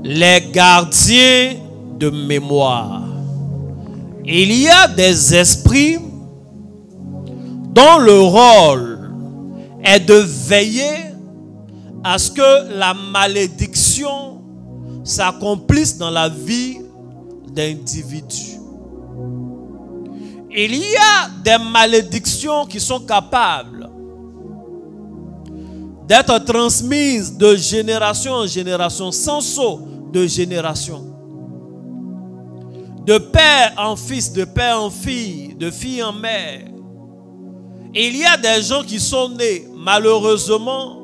Les gardiens de mémoire. Il y a des esprits dont le rôle est de veiller à ce que la malédiction s'accomplisse dans la vie d'individus. Il y a des malédictions qui sont capables d'être transmises de génération en génération, sans saut de génération. De père en fils, de père en fille, de fille en mère. Il y a des gens qui sont nés, malheureusement,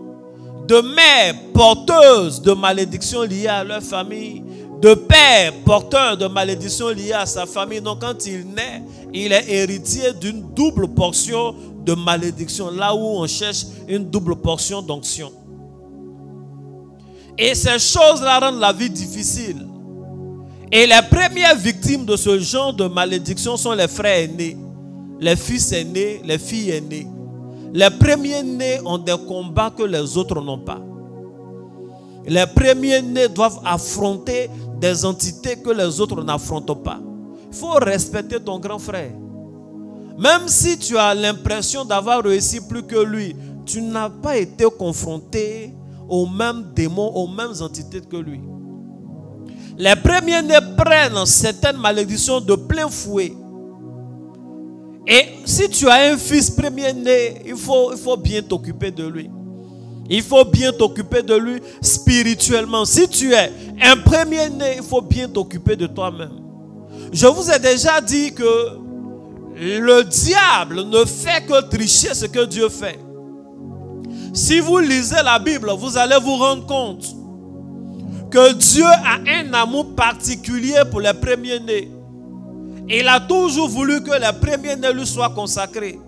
de mères porteuses de malédictions liées à leur famille, de pères porteurs de malédictions liées à sa famille. Donc quand il naît, il est héritier d'une double portion de malédiction, là où on cherche une double portion d'onction. Et ces choses-là rendent la vie difficile. Et les premières victimes de ce genre de malédiction sont les frères aînés, les fils aînés, les filles aînées. Les premiers nés ont des combats que les autres n'ont pas. Les premiers nés doivent affronter des entités que les autres n'affrontent pas. Il faut respecter ton grand frère. Même si tu as l'impression d'avoir réussi plus que lui, tu n'as pas été confronté aux mêmes démons, aux mêmes entités que lui. Les premiers-nés prennent certaines malédictions de plein fouet. Et si tu as un fils premier-né, il faut bien t'occuper de lui. Il faut bien t'occuper de lui spirituellement. Si tu es un premier-né, il faut bien t'occuper de toi-même. Je vous ai déjà dit que le diable ne fait que tricher ce que Dieu fait. Si vous lisez la Bible, vous allez vous rendre compte que Dieu a un amour particulier pour les premiers-nés. Il a toujours voulu que les premiers-nés lui soient consacrés.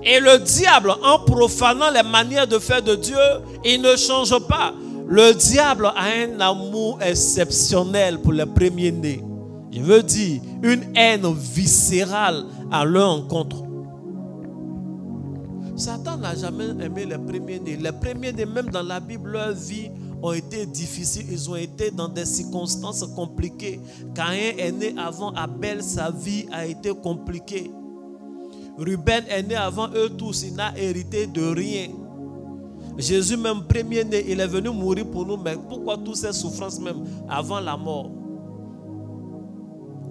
Et le diable, en profanant les manières de faire de Dieu, il ne change pas. Le diable a un amour exceptionnel pour les premiers-nés. Je veux dire, une haine viscérale à leur encontre. Satan n'a jamais aimé les premiers-nés. Les premiers-nés, même dans la Bible, leur vie ont été difficiles. Ils ont été dans des circonstances compliquées. Caïn est né avant Abel, sa vie a été compliquée. Ruben est né avant eux tous, il n'a hérité de rien. Jésus même premier-né, il est venu mourir pour nous, mais pourquoi toutes ces souffrances même avant la mort?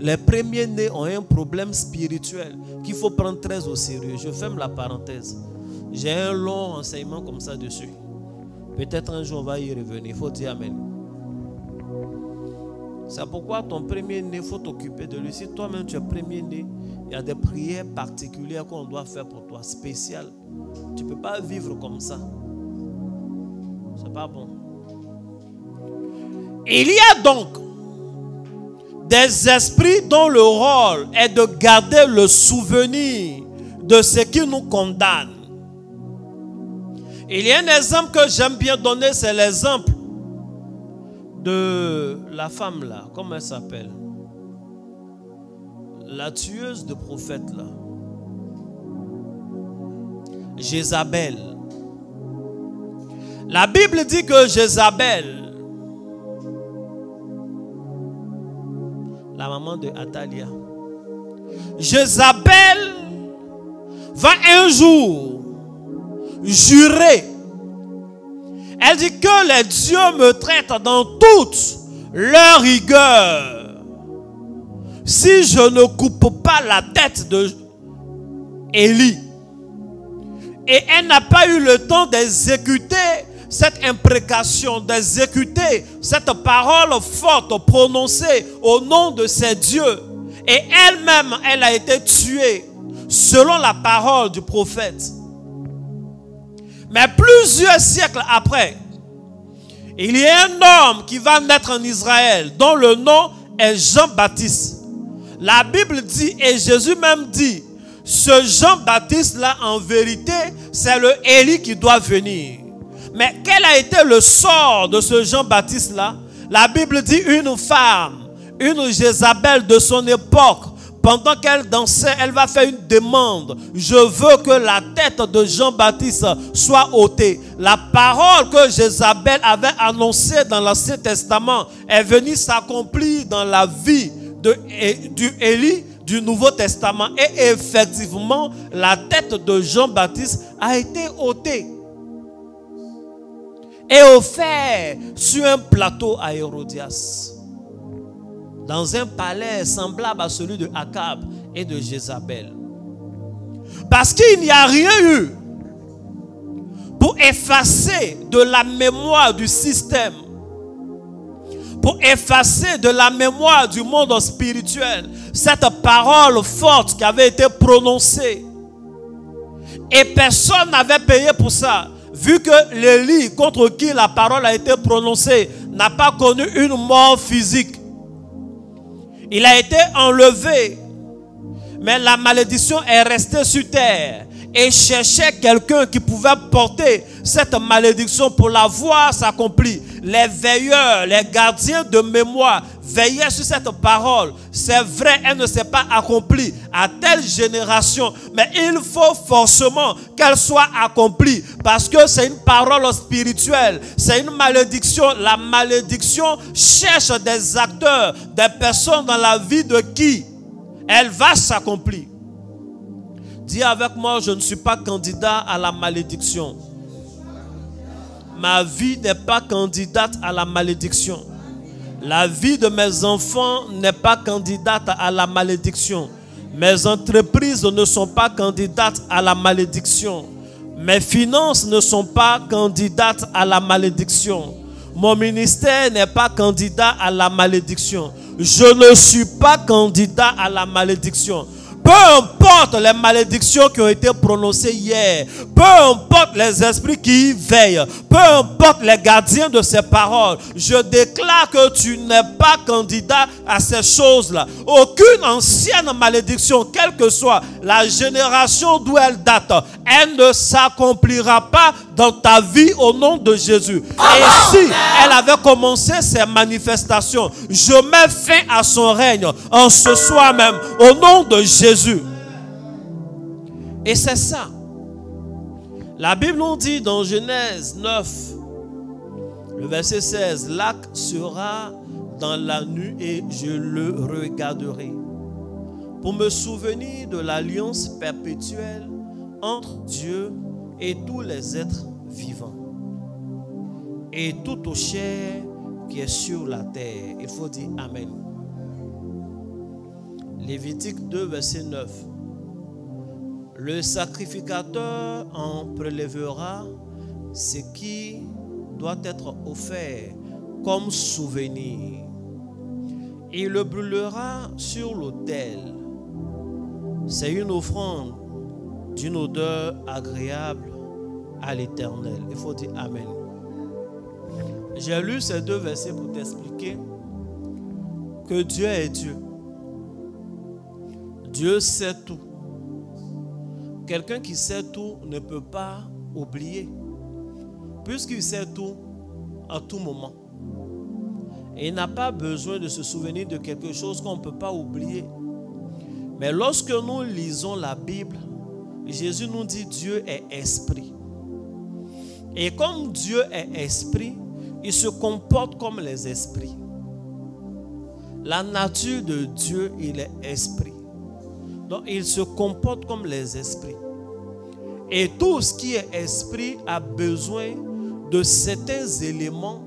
Les premiers-nés ont un problème spirituel qu'il faut prendre très au sérieux. Je ferme la parenthèse. J'ai un long enseignement comme ça dessus. Peut-être un jour on va y revenir. Il faut dire amen. C'est pourquoi ton premier-né, il faut t'occuper de lui. Si toi-même tu es premier-né, il y a des prières particulières qu'on doit faire pour toi, spéciales. Tu ne peux pas vivre comme ça. C'est pas bon. Il y a donc des esprits dont le rôle est de garder le souvenir de ce qui nous condamne. Il y a un exemple que j'aime bien donner, c'est l'exemple de la femme là, comment elle s'appelle? La tueuse de prophètes là. Jézabel. La Bible dit que Jézabel, la maman de Athalia, Jézabel va un jour jurer. Elle dit que les dieux me traitent dans toute leur rigueur si je ne coupe pas la tête de Élie. Et elle n'a pas eu le temps d'exécuter cette imprécation, d'exécuter cette parole forte prononcée au nom de ses dieux. Et elle-même, elle a été tuée selon la parole du prophète. Mais plusieurs siècles après, il y a un homme qui va naître en Israël, dont le nom est Jean-Baptiste. La Bible dit, et Jésus même dit, ce Jean-Baptiste-là, en vérité, c'est le Élie qui doit venir. Mais quel a été le sort de ce Jean-Baptiste-là? La Bible dit, une femme, une Jézabel de son époque, pendant qu'elle dansait, elle va faire une demande. Je veux que la tête de Jean-Baptiste soit ôtée. La parole que Jézabel avait annoncée dans l'Ancien Testament est venue s'accomplir dans la vie du Élie du Nouveau Testament. Et effectivement, la tête de Jean-Baptiste a été ôtée et offerte sur un plateau à Hérodias, dans un palais semblable à celui de Akab et de Jézabel. Parce qu'il n'y a rien eu pour effacer de la mémoire du système, pour effacer de la mémoire du monde spirituel cette parole forte qui avait été prononcée. Et personne n'avait payé pour ça, vu que l'Élie contre qui la parole a été prononcée n'a pas connu une mort physique. Il a été enlevé, mais la malédiction est restée sur terre et cherchait quelqu'un qui pouvait porter cette malédiction pour la voir s'accomplir. Les veilleurs, les gardiens de mémoire veillaient sur cette parole. C'est vrai, elle ne s'est pas accomplie à telle génération, mais il faut forcément qu'elle soit accomplie parce que c'est une parole spirituelle, c'est une malédiction. La malédiction cherche des acteurs, des personnes dans la vie de qui elle va s'accomplir. Dis avec moi, je ne suis pas candidat à la malédiction. Ma vie n'est pas candidate à la malédiction. La vie de mes enfants n'est pas candidate à la malédiction. Mes entreprises ne sont pas candidates à la malédiction. Mes finances ne sont pas candidates à la malédiction. Mon ministère n'est pas candidat à la malédiction. Je ne suis pas candidat à la malédiction. Peu importe les malédictions qui ont été prononcées hier, peu importe les esprits qui y veillent, peu importe les gardiens de ces paroles, je déclare que tu n'es pas candidat à ces choses-là. Aucune ancienne malédiction, quelle que soit la génération d'où elle date, elle ne s'accomplira pas dans ta vie au nom de Jésus. Et si elle avait commencé ses manifestations, je mets fin à son règne en ce soir même au nom de Jésus. Et c'est ça. La Bible nous dit dans Genèse 9, le verset 16, l'arc sera dans la nuit et je le regarderai pour me souvenir de l'alliance perpétuelle entre Dieu et tous les êtres vivants et toute chair qui est sur la terre. Il faut dire Amen. Lévitique 2, verset 9. Le sacrificateur en prélèvera ce qui doit être offert comme souvenir. Il le brûlera sur l'autel. C'est une offrande d'une odeur agréable à l'Éternel. Il faut dire Amen. J'ai lu ces deux versets pour t'expliquer que Dieu est Dieu. Dieu sait tout. Quelqu'un qui sait tout ne peut pas oublier, puisqu'il sait tout à tout moment. Et il n'a pas besoin de se souvenir de quelque chose qu'on ne peut pas oublier. Mais lorsque nous lisons la Bible, Jésus nous dit Dieu est esprit. Et comme Dieu est esprit, il se comporte comme les esprits. La nature de Dieu, il est esprit. Donc, il se comporte comme les esprits. Et tout ce qui est esprit a besoin de certains éléments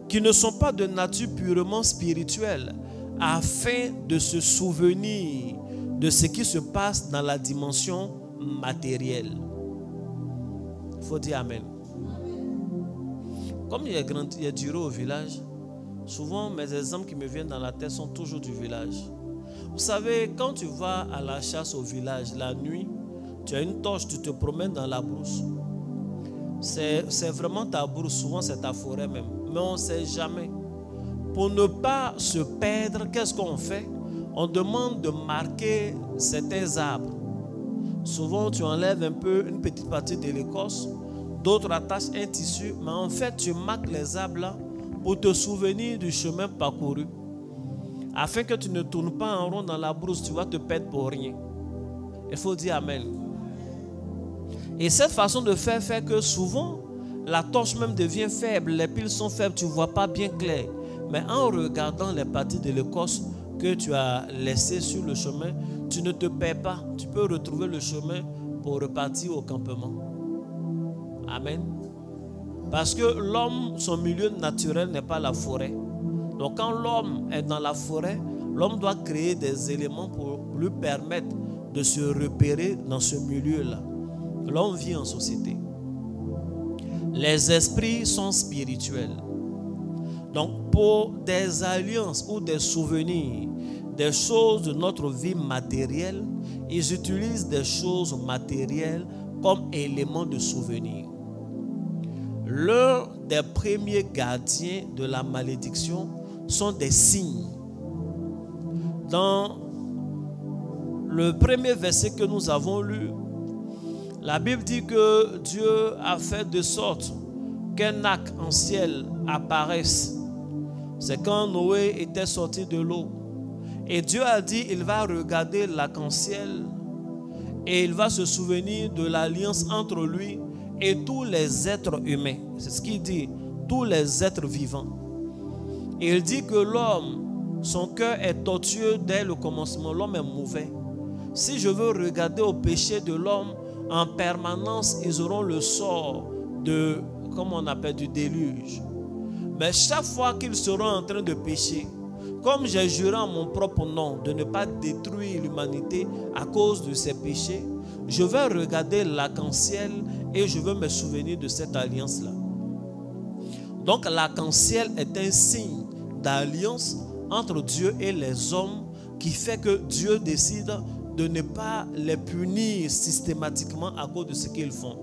qui ne sont pas de nature purement spirituelle, afin de se souvenir de ce qui se passe dans la dimension matérielle. Il faut dire Amen. Comme il y a duré au village, souvent mes exemples qui me viennent dans la tête sont toujours du village. Vous savez, quand tu vas à la chasse au village la nuit, tu as une torche, tu te promènes dans la brousse. C'est vraiment ta brousse, souvent c'est ta forêt même. Mais on ne sait jamais. Pour ne pas se perdre, qu'est-ce qu'on fait? On demande de marquer certains arbres. Souvent tu enlèves un peu, une petite partie de l'écorce, d'autres attachent un tissu, mais en fait tu marques les arbres là pour te souvenir du chemin parcouru. afin que tu ne tournes pas en rond dans la brousse, tu vas te perdre pour rien. Il faut dire Amen. Et cette façon de faire fait que souvent, la torche même devient faible, les piles sont faibles, tu ne vois pas bien clair. Mais en regardant les parties de l'écorce que tu as laissées sur le chemin, tu ne te perds pas. Tu peux retrouver le chemin pour repartir au campement. Amen. Parce que l'homme, son milieu naturel n'est pas la forêt. Donc quand l'homme est dans la forêt, l'homme doit créer des éléments pour lui permettre de se repérer dans ce milieu-là. L'homme vit en société. Les esprits sont spirituels. Donc pour des alliances ou des souvenirs, des choses de notre vie matérielle, ils utilisent des choses matérielles comme éléments de souvenir. L'un des premiers gardiens de la malédiction sont des signes. Dans le premier verset que nous avons lu, la Bible dit que Dieu a fait de sorte qu'un arc-en-ciel apparaisse. C'est quand Noé était sorti de l'eau. Et Dieu a dit, il va regarder l'arc-en-ciel et il va se souvenir de l'alliance entre lui et tous les êtres humains. C'est ce qu'il dit, tous les êtres vivants. Et il dit que l'homme, son cœur est tortueux dès le commencement. L'homme est mauvais. Si je veux regarder au péché de l'homme, en permanence, ils auront le sort de, comme on appelle, du déluge. Mais chaque fois qu'ils seront en train de pécher, comme j'ai juré en mon propre nom de ne pas détruire l'humanité à cause de ses péchés, je vais regarder l'arc-en-ciel et je veux me souvenir de cette alliance-là. Donc l'arc-en-ciel est un signe d'alliance entre Dieu et les hommes qui fait que Dieu décide de ne pas les punir systématiquement à cause de ce qu'ils font.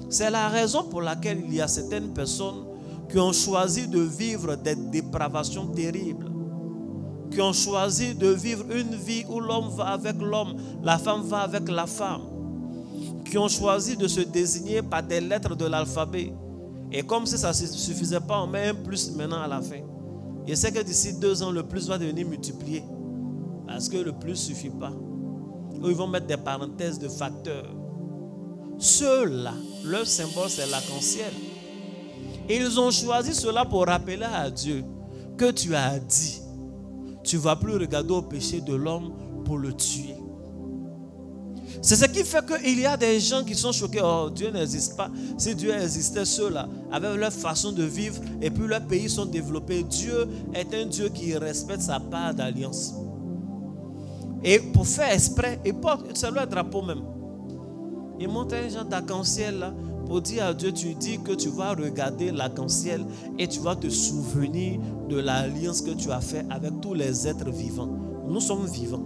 C'est la raison pour laquelle il y a certaines personnes qui ont choisi de vivre des dépravations terribles, qui ont choisi de vivre une vie où l'homme va avec l'homme, la femme va avec la femme, qui ont choisi de se désigner par des lettres de l'alphabet. Et comme si ça ne suffisait pas, on met un plus maintenant à la fin. Je sais que d'ici 2 ans, le plus va devenir multiplié. Parce que le plus ne suffit pas. Ou ils vont mettre des parenthèses de facteurs. Ceux-là, leur symbole, c'est l'arc-en-ciel. Et ils ont choisi cela pour rappeler à Dieu que tu as dit, tu ne vas plus regarder au péché de l'homme pour le tuer. C'est ce qui fait qu'il y a des gens qui sont choqués. Oh, Dieu n'existe pas. Si Dieu existait, ceux-là, avec leur façon de vivre, et puis leurs pays sont développés. Dieu est un Dieu qui respecte sa part d'alliance. Et pour faire exprès, il porte, c'est leur drapeau même. Il monte un genre d'arc-en-ciel là, pour dire à Dieu, tu dis que tu vas regarder l'arc-en-ciel et tu vas te souvenir de l'alliance que tu as faite avec tous les êtres vivants. Nous sommes vivants.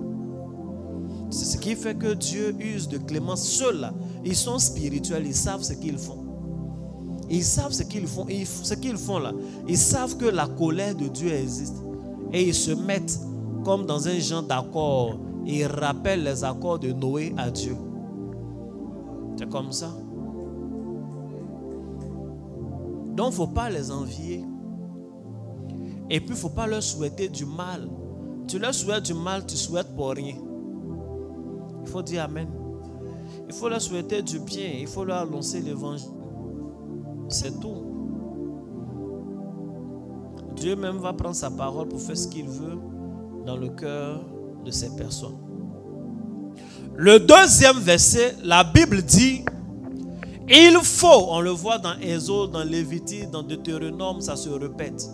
C'est ce qui fait que Dieu use de clémence. Ceux-là, ils sont spirituels, ils savent ce qu'ils font. Ils savent ce qu'ils font. Et ce qu'ils font là, ils savent que la colère de Dieu existe. Et ils se mettent comme dans un genre d'accord. Ils rappellent les accords de Noé à Dieu. C'est comme ça. Donc, il ne faut pas les envier. Et puis, il ne faut pas leur souhaiter du mal. Tu leur souhaites du mal, tu souhaites pour rien. Il faut dire Amen. Il faut leur souhaiter du bien. Il faut leur annoncer l'évangile. C'est tout. Dieu même va prendre sa parole pour faire ce qu'il veut dans le cœur de ces personnes. Le deuxième verset, la Bible dit, il faut, on le voit dans Exode, dans Lévitique, dans Deutéronome, ça se répète.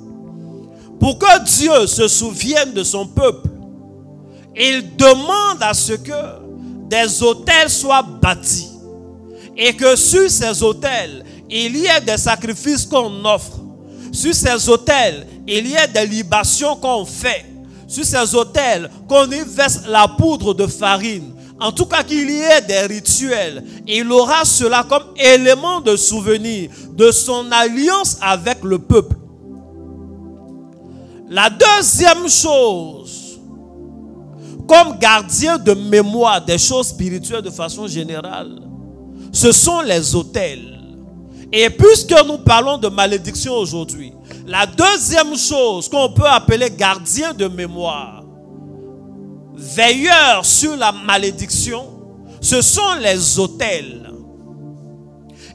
Pour que Dieu se souvienne de son peuple, il demande à ce que des autels soient bâtis et que sur ces autels, il y ait des sacrifices qu'on offre. Sur ces autels, il y ait des libations qu'on fait. Sur ces autels, qu'on y verse la poudre de farine. En tout cas, qu'il y ait des rituels. Il aura cela comme élément de souvenir de son alliance avec le peuple. La deuxième chose, comme gardien de mémoire des choses spirituelles de façon générale, ce sont les autels. Et puisque nous parlons de malédiction aujourd'hui, La deuxième chose qu'on peut appeler gardien de mémoire, veilleur sur la malédiction, ce sont les autels.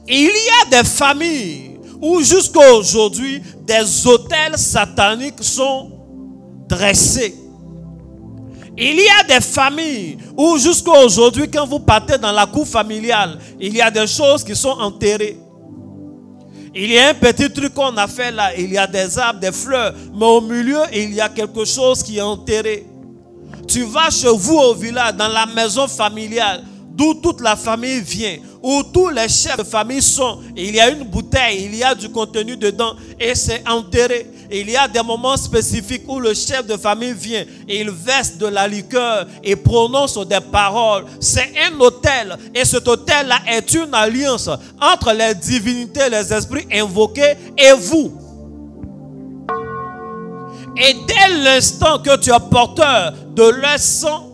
Il y a des familles où jusqu'à aujourd'hui, des autels sataniques sont dressés. Il y a des familles où jusqu'à aujourd'hui, quand vous partez dans la cour familiale, il y a des choses qui sont enterrées. Il y a un petit truc qu'on a fait là, il y a des arbres, des fleurs, mais au milieu, il y a quelque chose qui est enterré. Tu vas chez vous au village, dans la maison familiale, d'où toute la famille vient, où tous les chefs de famille sont. Il y a une bouteille, il y a du contenu dedans et c'est enterré. Il y a des moments spécifiques où le chef de famille vient et il verse de la liqueur et prononce des paroles. C'est un autel et cet autel-là est une alliance entre les divinités, les esprits invoqués et vous. Et dès l'instant que tu es porteur de leur sang,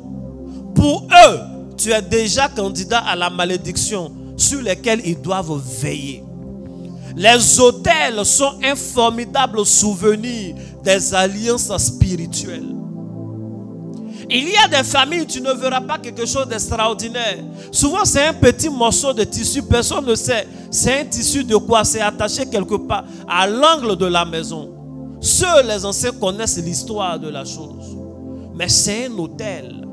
pour eux, tu es déjà candidat à la malédiction sur laquelle ils doivent veiller. Les autels sont un formidable souvenir des alliances spirituelles. Il y a des familles où tu ne verras pas quelque chose d'extraordinaire. Souvent, c'est un petit morceau de tissu, personne ne sait. C'est un tissu de quoi? C'est attaché quelque part à l'angle de la maison. Seuls les anciens connaissent l'histoire de la chose. Mais c'est un autel.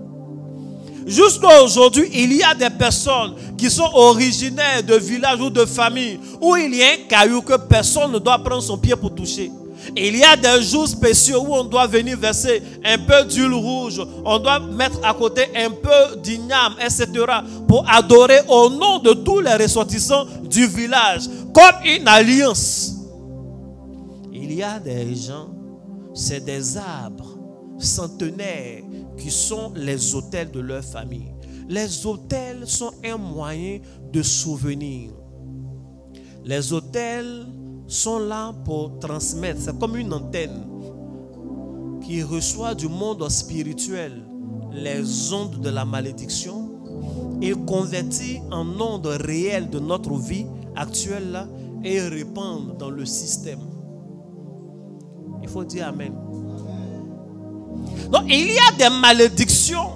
Jusqu'à aujourd'hui, il y a des personnes qui sont originaires de villages ou de familles où il y a un caillou que personne ne doit prendre son pied pour toucher. Il y a des jours spéciaux où on doit venir verser un peu d'huile rouge, on doit mettre à côté un peu d'igname, etc. pour adorer au nom de tous les ressortissants du village, comme une alliance. Il y a des gens, c'est des arbres centenaires qui sont les autels de leur famille. Les autels sont un moyen de souvenir. Les autels sont là pour transmettre. C'est comme une antenne qui reçoit du monde spirituel les ondes de la malédiction et convertit en ondes réelles de notre vie actuelle là, et répandent dans le système. Il faut dire Amen. Donc, il y a des malédictions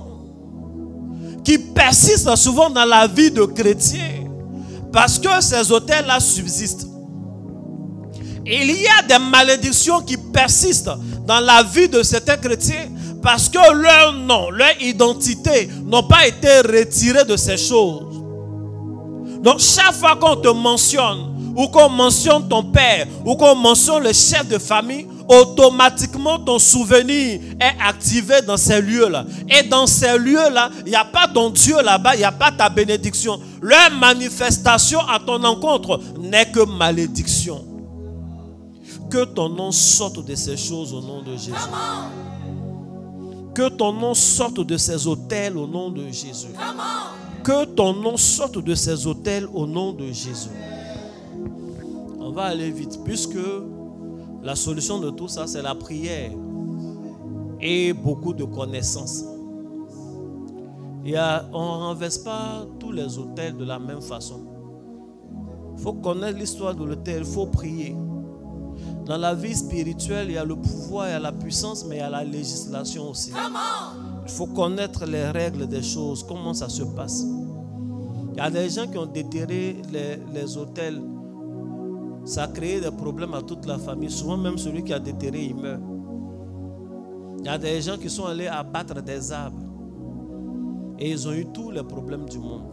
qui persistent souvent dans la vie de chrétiens parce que ces autels-là subsistent. Il y a des malédictions qui persistent dans la vie de certains chrétiens parce que leur nom, leur identité n'ont pas été retirés de ces choses. Donc, chaque fois qu'on te mentionne ou qu'on mentionne ton père ou qu'on mentionne le chef de famille, automatiquement ton souvenir est activé dans ces lieux-là. Et dans ces lieux-là, il n'y a pas ton Dieu là-bas, il n'y a pas ta bénédiction. Leur manifestation à ton encontre n'est que malédiction. Que ton nom sorte de ces choses au nom de Jésus. Que ton nom sorte de ces autels au nom de Jésus. Que ton nom sorte de ces autels au nom de Jésus. On va aller vite puisque la solution de tout ça, c'est la prière et beaucoup de connaissances. On ne renverse pas tous les autels de la même façon. Il faut connaître l'histoire de l'autel, il faut prier. Dans la vie spirituelle, il y a le pouvoir, il y a la puissance, mais il y a la législation aussi. Il faut connaître les règles des choses, comment ça se passe. Il y a des gens qui ont déterré les autels. Ça a créé des problèmes à toute la famille. Souvent même celui qui a déterré, il meurt. Il y a des gens qui sont allés abattre des arbres. Et ils ont eu tous les problèmes du monde.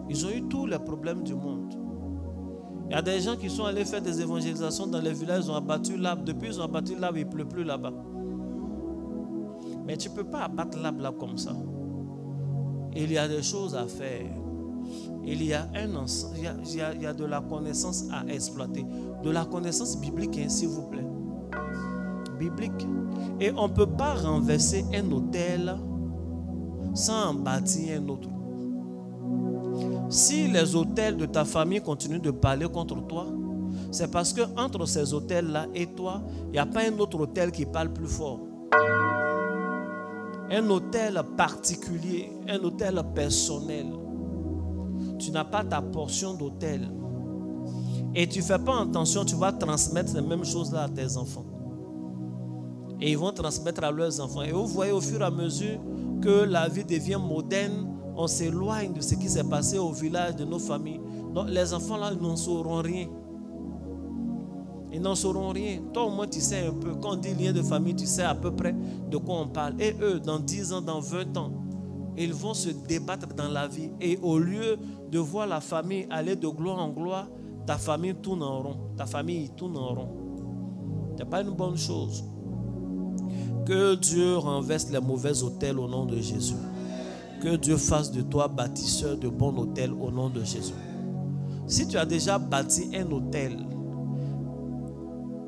Ils ont eu tous les problèmes du monde. Il y a des gens qui sont allés faire des évangélisations dans les villages, ils ont abattu l'arbre. Depuis ils ont abattu l'arbre, il ne pleut plus là-bas. Mais tu ne peux pas abattre l'arbre là comme ça. Il y a des choses à faire. Il y a de la connaissance à exploiter. De la connaissance biblique, hein, s'il vous plaît. Biblique. Et on ne peut pas renverser un autel sans en bâtir un autre. Si les autels de ta famille continuent de parler contre toi, c'est parce que entre ces autels-là et toi, il n'y a pas un autre autel qui parle plus fort. Un autel particulier, un autel personnel. Tu n'as pas ta portion d'autel. Et tu ne fais pas attention, tu vas transmettre les mêmes choses-là à tes enfants. Et ils vont transmettre à leurs enfants. Et vous voyez au fur et à mesure que la vie devient moderne, on s'éloigne de ce qui s'est passé au village, de nos familles. Donc les enfants là, ils n'en sauront rien. Ils n'en sauront rien. Toi au moins tu sais un peu. Quand on dit lien de famille, tu sais à peu près de quoi on parle. Et eux, dans 10 ans, dans 20 ans, ils vont se débattre dans la vie. Et au lieu de voir la famille aller de gloire en gloire, ta famille tourne en rond. Ta famille tourne en rond. Ce n'est pas une bonne chose. Que Dieu renverse les mauvais autels au nom de Jésus. Que Dieu fasse de toi bâtisseur de bons autels au nom de Jésus. Si tu as déjà bâti un autel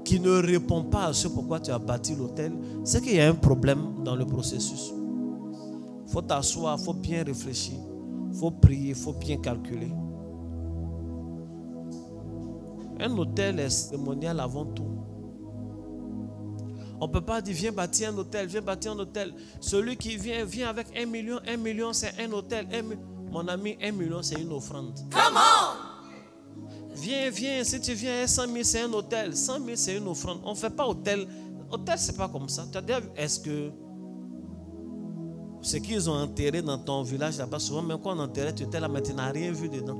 qui ne répond pas à ce pourquoi tu as bâti l'autel, c'est qu'il y a un problème dans le processus. Il faut t'asseoir, il faut bien réfléchir, il faut prier, il faut bien calculer. Un autel est cérémonial avant tout. On ne peut pas dire viens bâtir un hôtel, viens bâtir un hôtel. Celui qui vient avec 1 million c'est un hôtel. Mon ami, 1 million c'est une offrande. Come on! Viens, si tu viens à 100 000 c'est un hôtel. 100 000 c'est une offrande. On ne fait pas hôtel. Hôtel c'est pas comme ça. Tu as déjà vu, est-ce que ce qu'ils ont enterré dans ton village là-bas, souvent même quand on enterrait, tu étais là mais tu n'as rien vu dedans.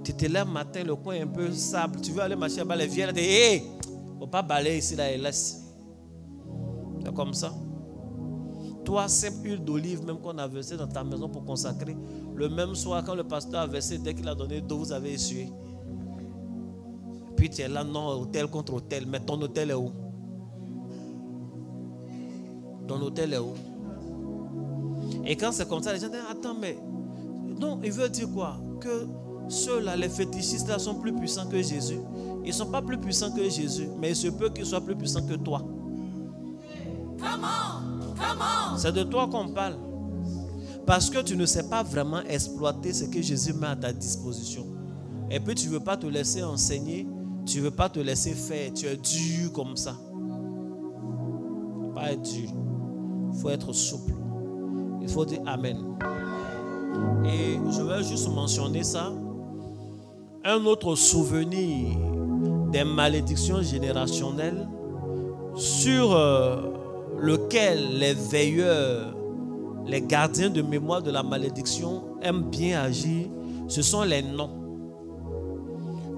Tu te lèves matin, le coin est un peu sable. Tu veux aller marcher là-bas, les vieilles, tu dis hé, il ne faut pas balayer ici là et laisse. C'est comme ça. Toi, simple huile d'olive, même qu'on a versé dans ta maison pour consacrer, le même soir, quand le pasteur a versé, dès qu'il a donné d'eau, vous avez essuyé. Puis tu es là, non, hôtel contre hôtel. Mais ton hôtel est où? Ton hôtel est où? Et quand c'est comme ça, les gens disent, attends, mais non, il veut dire quoi? Que ceux-là, les fétichistes là, sont plus puissants que Jésus. Ils ne sont pas plus puissants que Jésus, mais il se peut qu'ils soient plus puissants que toi. C'est de toi qu'on parle. Parce que tu ne sais pas vraiment exploiter ce que Jésus met à ta disposition. Et puis tu ne veux pas te laisser enseigner, tu ne veux pas te laisser faire. Tu es dur comme ça. Il ne faut pas être dur. Il faut être souple. Il faut dire Amen. Et je vais juste mentionner ça. Un autre souvenir des malédictions générationnelles sur lequel les veilleurs, les gardiens de mémoire de la malédiction aiment bien agir, ce sont les noms.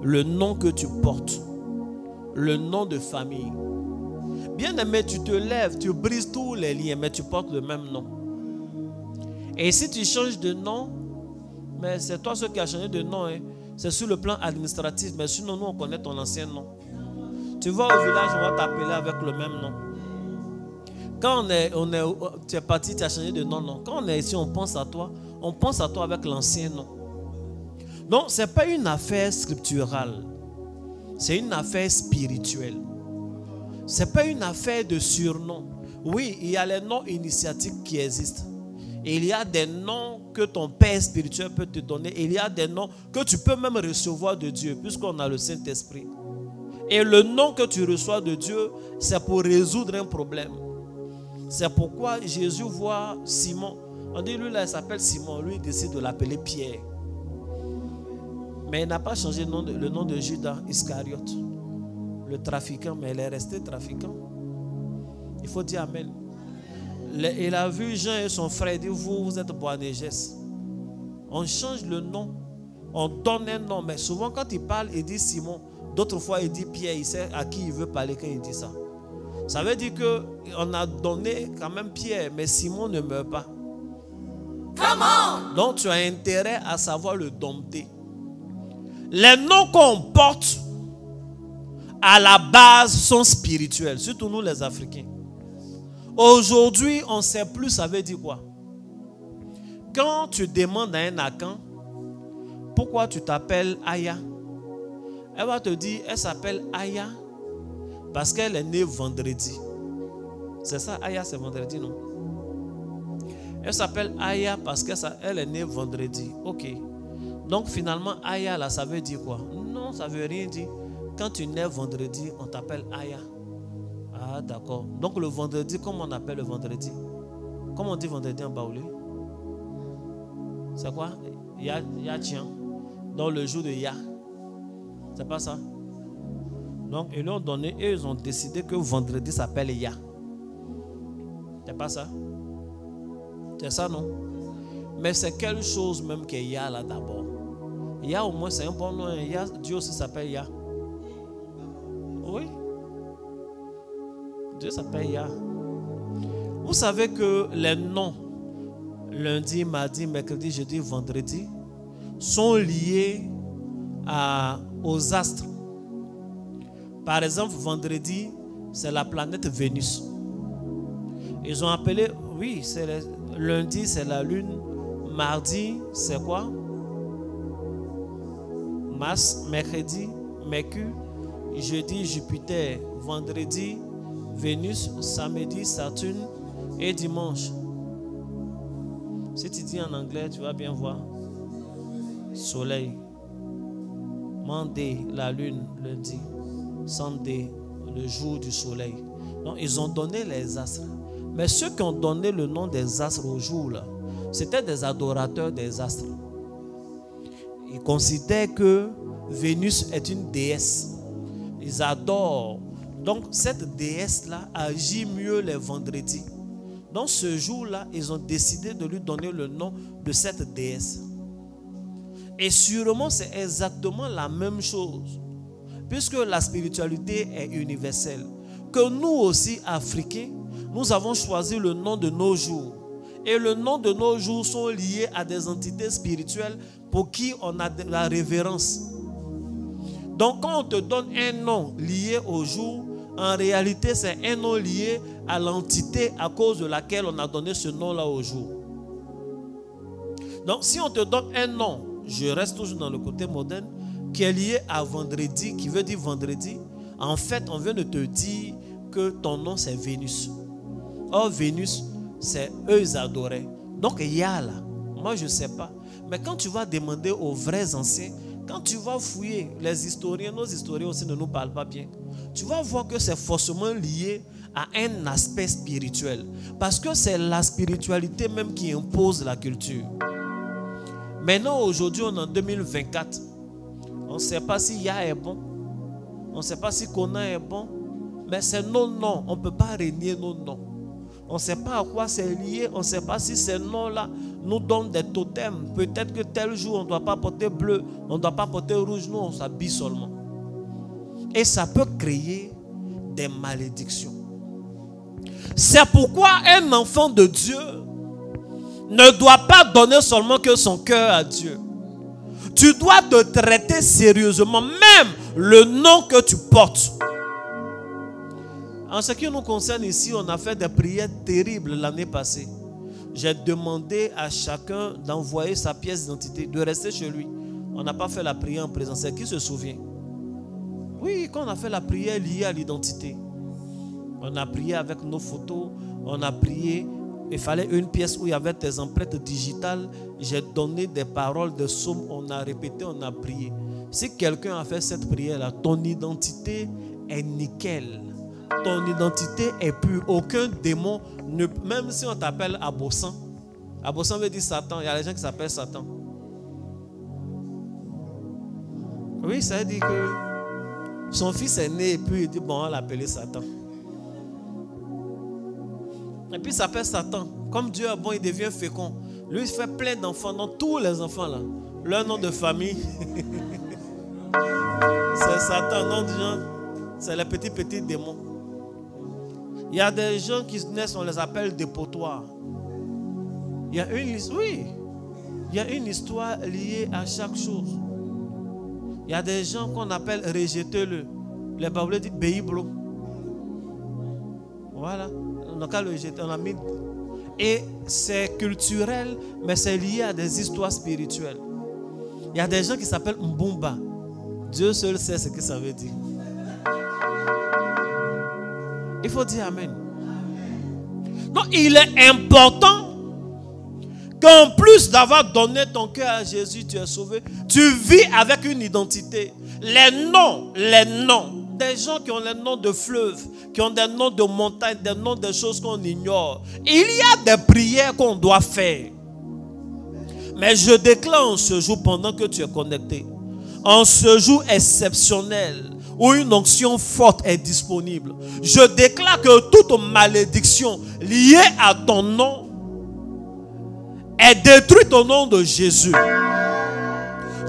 Le nom que tu portes, le nom de famille. Bien aimé, tu te lèves, tu brises tous les liens, mais tu portes le même nom. Et si tu changes de nom, mais c'est toi ceux qui a changé de nom, hein. C'est sur le plan administratif, mais sinon nous on connaît ton ancien nom. Tu vas au village, on va t'appeler avec le même nom. Quand tu es parti, tu as changé de nom, non. Quand on est ici, on pense à toi avec l'ancien nom. Donc, ce n'est pas une affaire scripturale. C'est une affaire spirituelle. Ce n'est pas une affaire de surnom. Oui, il y a les noms initiatiques qui existent. Et il y a des noms que ton père spirituel peut te donner. Et il y a des noms que tu peux même recevoir de Dieu, puisqu'on a le Saint-Esprit. Et le nom que tu reçois de Dieu, c'est pour résoudre un problème. C'est pourquoi Jésus voit Simon. On dit lui là il s'appelle Simon. Lui il décide de l'appeler Pierre. Mais il n'a pas changé le nom de Judas Iscariote. Le trafiquant, mais il est resté trafiquant. Il faut dire Amen. Il a vu Jean et son frère. Il dit vous êtes Boanerges. On change le nom. On donne un nom. Mais souvent quand il parle il dit Simon. D'autres fois il dit Pierre. Il sait à qui il veut parler quand il dit ça. Ça veut dire qu'on a donné quand même Pierre, mais Simon ne meurt pas. Come on! Donc tu as intérêt à savoir le dompter. Les noms qu'on porte à la base sont spirituels, surtout nous les Africains. Aujourd'hui, on ne sait plus ça veut dire quoi. Quand tu demandes à un Akan, pourquoi tu t'appelles Aya? Elle va te dire, elle s'appelle Aya. Parce qu'elle est née vendredi. C'est ça, Aya, c'est vendredi, non? Elle s'appelle Aya parce qu'elle est née vendredi. Ok. Donc finalement, Aya, là, ça veut dire quoi? Non, ça ne veut rien dire. Quand tu nais vendredi, on t'appelle Aya. Ah, d'accord. Donc le vendredi, comment on appelle le vendredi? Comment on dit vendredi en baoulé? C'est quoi? Ya Tian. Donc le jour de Ya. C'est pas ça. Donc, ils l'ont donné et ils ont décidé que vendredi s'appelle Ya. C'est pas ça. C'est ça, non? Mais c'est quelque chose même que Ya là d'abord. Ya au moins c'est un bon nom. Ya, Dieu aussi s'appelle Ya. Oui. Dieu s'appelle Ya. Vous savez que les noms lundi, mardi, mercredi, jeudi, vendredi sont liés aux astres. Par exemple, vendredi, c'est la planète Vénus. Ils ont appelé, oui, lundi, c'est la lune. Mardi, c'est quoi? Mars. Mercredi, Mercure. Jeudi, Jupiter. Vendredi, Vénus. Samedi, Saturne. Et dimanche. Si tu dis en anglais, tu vas bien voir. Soleil. Monday, la lune, lundi. Sunday, le jour du soleil. Donc, ils ont donné les astres. Mais ceux qui ont donné le nom des astres au jour, là, c'était des adorateurs des astres. Ils considèrent que Vénus est une déesse. Ils adorent. Donc, cette déesse-là agit mieux les vendredis. Donc, ce jour-là, ils ont décidé de lui donner le nom de cette déesse. Et sûrement, c'est exactement la même chose. Puisque la spiritualité est universelle. Que nous aussi, Africains, nous avons choisi le nom de nos jours. Et le nom de nos jours sont liés à des entités spirituelles pour qui on a de la révérence. Donc quand on te donne un nom lié au jour, en réalité c'est un nom lié à l'entité à cause de laquelle on a donné ce nom-là au jour. Donc si on te donne un nom, je reste toujours dans le côté moderne, qui est lié à vendredi, qui veut dire vendredi, en fait on vient de te dire que ton nom c'est Vénus. Or Vénus, c'est eux ils adoraient. Donc il y a là, moi je ne sais pas. Mais quand tu vas demander aux vrais anciens, quand tu vas fouiller les historiens, nos historiens aussi ne nous parlent pas bien, tu vas voir que c'est forcément lié à un aspect spirituel. Parce que c'est la spiritualité même qui impose la culture. Maintenant aujourd'hui on est en 2024. On ne sait pas si Ya est bon. On ne sait pas si Kona est bon. Mais c'est nos noms. On ne peut pas régner nos noms. On ne sait pas à quoi c'est lié. On ne sait pas si ces noms-là nous donnent des totems. Peut-être que tel jour, on ne doit pas porter bleu. On ne doit pas porter rouge. Nous, on s'habille seulement. Et ça peut créer des malédictions. C'est pourquoi un enfant de Dieu ne doit pas donner seulement que son cœur à Dieu. Tu dois te traiter sérieusement, même le nom que tu portes. En ce qui nous concerne ici, on a fait des prières terribles l'année passée. J'ai demandé à chacun d'envoyer sa pièce d'identité, de rester chez lui. On n'a pas fait la prière en présentiel. Qui se souvient? Oui, quand on a fait la prière liée à l'identité. On a prié avec nos photos, on a prié. Il fallait une pièce où il y avait tes empreintes digitales. J'ai donné des paroles de psaumes. On a répété, on a prié. Si quelqu'un a fait cette prière-là, ton identité est nickel. Ton identité est pure. Aucun démon, même si on t'appelle Abossan. Abossan veut dire Satan. Il y a des gens qui s'appellent Satan. Oui, ça veut dire que son fils est né et puis il dit, bon, on va l'appeler Satan. Et puis il s'appelle Satan. Comme Dieu est bon, il devient fécond. Lui, il fait plein d'enfants. Donc tous les enfants là, leur nom de famille, c'est Satan. Nom de gens, c'est les petits démons. Il y a des gens qui naissent, on les appelle dépotoirs. Il y a une histoire liée à chaque chose. Il y a des gens qu'on appelle rejetez-le. Les Bibles disent Beiblo. Voilà. On a qu'à le jeter. On a mis. Et c'est culturel, mais c'est lié à des histoires spirituelles. Il y a des gens qui s'appellent Mbumba. Dieu seul sait ce que ça veut dire. Il faut dire Amen. Donc il est important qu'en plus d'avoir donné ton cœur à Jésus, tu es sauvé. Tu vis avec une identité. Les noms des gens qui ont les noms de fleuves, qui ont des noms de montagnes, des noms de choses qu'on ignore. Il y a des prières qu'on doit faire. Mais je déclare ce jour pendant que tu es connecté. en ce jour exceptionnel où une onction forte est disponible, je déclare que toute malédiction liée à ton nom est détruite au nom de Jésus.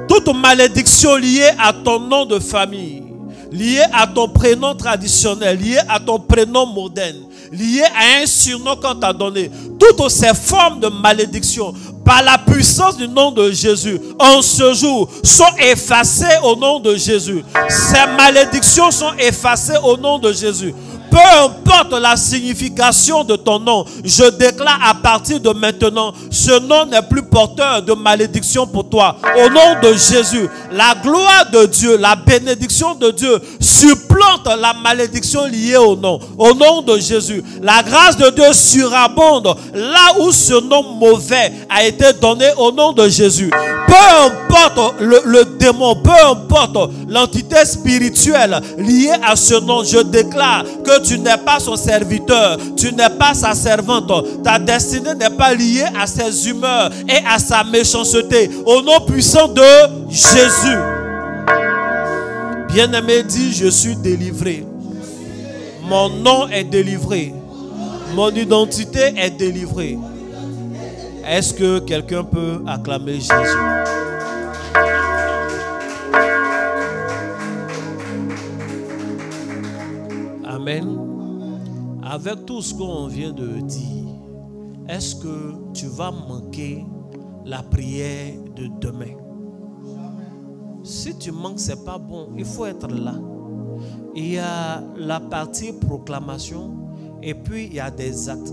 Toute malédiction liée à ton nom de famille, liée à ton prénom traditionnel, liée à ton prénom moderne, liée à un surnom qu'on t'a donné, toutes ces formes de malédiction, par la puissance du nom de Jésus, en ce jour, sont effacées au nom de Jésus. Ces malédictions sont effacées au nom de Jésus. Peu importe la signification de ton nom, je déclare à partir de maintenant, ce nom n'est plus porteur de malédiction pour toi. Au nom de Jésus, la gloire de Dieu, la bénédiction de Dieu supplante la malédiction liée au nom. Au nom de Jésus, la grâce de Dieu surabonde là où ce nom mauvais a été donné au nom de Jésus. Peu importe le démon, peu importe l'entité spirituelle liée à ce nom, je déclare que tu n'es pas son serviteur, tu n'es pas sa servante. Ta destinée n'est pas liée à ses humeurs et à sa méchanceté. Au nom puissant de Jésus. Bien-aimé, dis, je suis délivré. Mon nom est délivré. Mon identité est délivrée. Est-ce que quelqu'un peut acclamer Jésus? Amen. Avec tout ce qu'on vient de dire, est-ce que tu vas manquer la prière de demain? Si tu manques, ce n'est pas bon. Il faut être là. Il y a la partie proclamation et puis il y a des actes.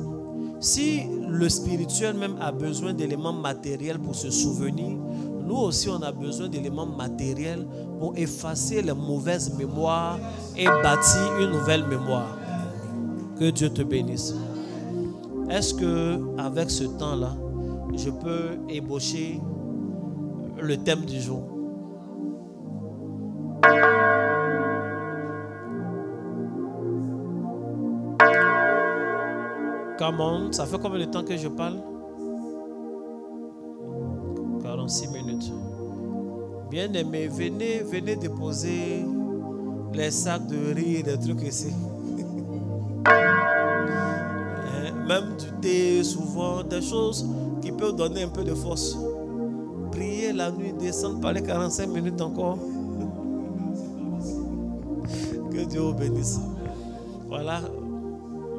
Si le spirituel même a besoin d'éléments matériels pour se souvenir, nous aussi on a besoin d'éléments matériels pour effacer les mauvaises mémoires et bâtir une nouvelle mémoire. Que Dieu te bénisse. Est-ce que avec ce temps-là, je peux ébaucher le thème du jour? Come on, ça fait combien de temps que je parle? 46 minutes. Bien-aimés, venez déposer les sacs de riz et des trucs ici. Même du thé, souvent, des choses qui peuvent donner un peu de force. Prier la nuit, descendre, parler 45 minutes encore. Que Dieu vous bénisse. Voilà.